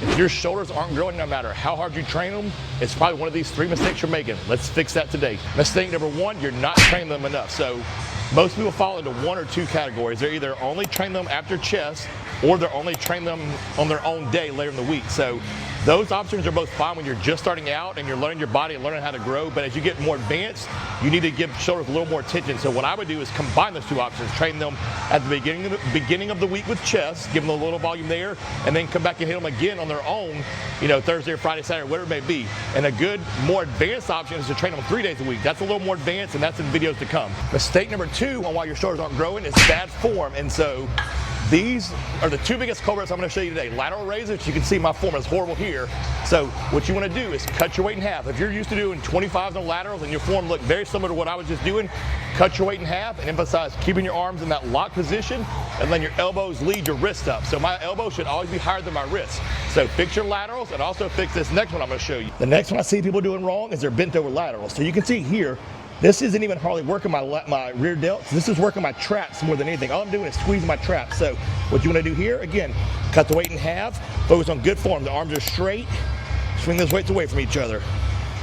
If your shoulders aren't growing no matter how hard you train them, it's probably one of these 3 mistakes you're making. Let's fix that today. Mistake number 1, you're not training them enough. So most people fall into 1 or 2 categories. They're either only training them after chest, or they're only training them on their own day later in the week. So those options are both fine when you're just starting out and you're learning your body and learning how to grow, but as you get more advanced, you need to give shoulders a little more attention. So what I would do is combine those 2 options, train them at the beginning of the week with chest, give them a little volume there, and then come back and hit them again on their own, you know, Thursday or Friday, Saturday, whatever it may be. And a good, more advanced option is to train them 3 days a week. That's a little more advanced, and that's in videos to come. Mistake number 2 on why your shoulders aren't growing is bad form. And so these are the 2 biggest culprits I'm going to show you today. Lateral raises, you can see my form is horrible here. So what you want to do is cut your weight in half. If you're used to doing 25s on laterals and your form looked very similar to what I was just doing, cut your weight in half and emphasize keeping your arms in that lock position and letting your elbows lead your wrist up. So my elbow should always be higher than my wrist. So fix your laterals and also fix this next one I'm going to show you. The next one I see people doing wrong is they're bent over laterals. So you can see here, this isn't even hardly working my rear delts. This is working my traps more than anything. All I'm doing is squeezing my traps. So what you want to do here, again, cut the weight in half, focus on good form. The arms are straight, swing those weights away from each other.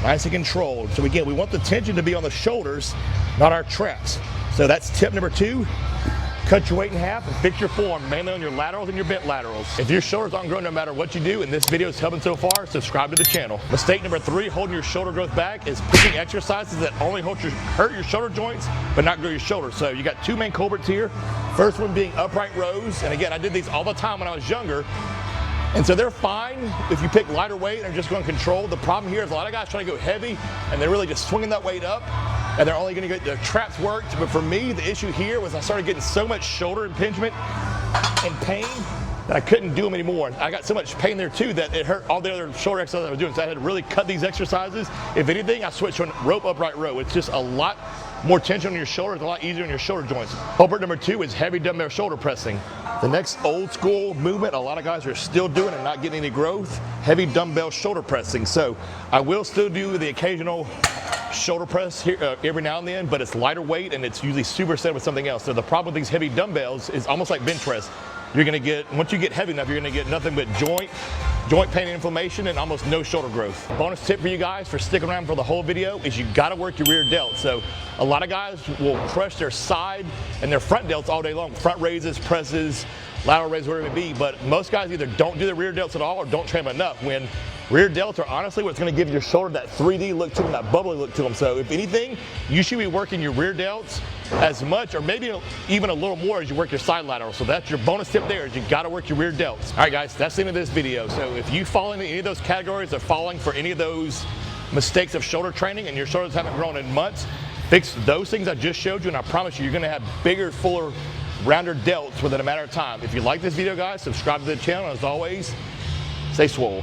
Nice and controlled. So again, we want the tension to be on the shoulders, not our traps. So that's tip number 2. Cut your weight in half and fix your form, mainly on your laterals and your bent laterals. If your shoulders aren't growing no matter what you do, and this video is helping so far, subscribe to the channel. Mistake number 3, holding your shoulder growth back, is picking exercises that only hurt your shoulder joints, but not grow your shoulders. So you got 2 main culprits here. First one being upright rows. And again, I did these all the time when I was younger. And so they're fine if you pick lighter weight and are just going to control. The problem here is a lot of guys trying to go heavy and they're really just swinging that weight up and they're only going to get their traps worked. But for me, the issue here was I started getting so much shoulder impingement and pain that I couldn't do them anymore. I got so much pain there too that it hurt all the other shoulder exercises I was doing. So I had to really cut these exercises. If anything, I switched to a rope upright row. It's just a lot more tension on your shoulders, a lot easier on your shoulder joints. Culprit number 2 is heavy dumbbell shoulder pressing. The next old school movement a lot of guys are still doing and not getting any growth, heavy dumbbell shoulder pressing. So I will still do the occasional shoulder press here every now and then, but it's lighter weight and it's usually superset with something else. So the problem with these heavy dumbbells is almost like bench press. You're going to get, once you get heavy enough, you're going to get nothing but joint pain and inflammation and almost no shoulder growth. Bonus tip for you guys for sticking around for the whole video is you got to work your rear delts. So a lot of guys will crush their side and their front delts all day long, front raises, presses, lateral raises, whatever it may be, but most guys either don't do the rear delts at all or don't train them enough, when rear delts are honestly what's going to give your shoulder that 3D look to them, that bubbly look to them. So if anything, you should be working your rear delts as much or maybe even a little more as you work your side lateral. So that's your bonus tip there, is you got to work your rear delts. All right guys, that's the end of this video. So if you fall into any of those categories or falling for any of those mistakes of shoulder training and your shoulders haven't grown in months, fix those things I just showed you and I promise you, you're going to have bigger, fuller, rounder delts within a matter of time. If you like this video guys, subscribe to the channel, and as always, stay swole.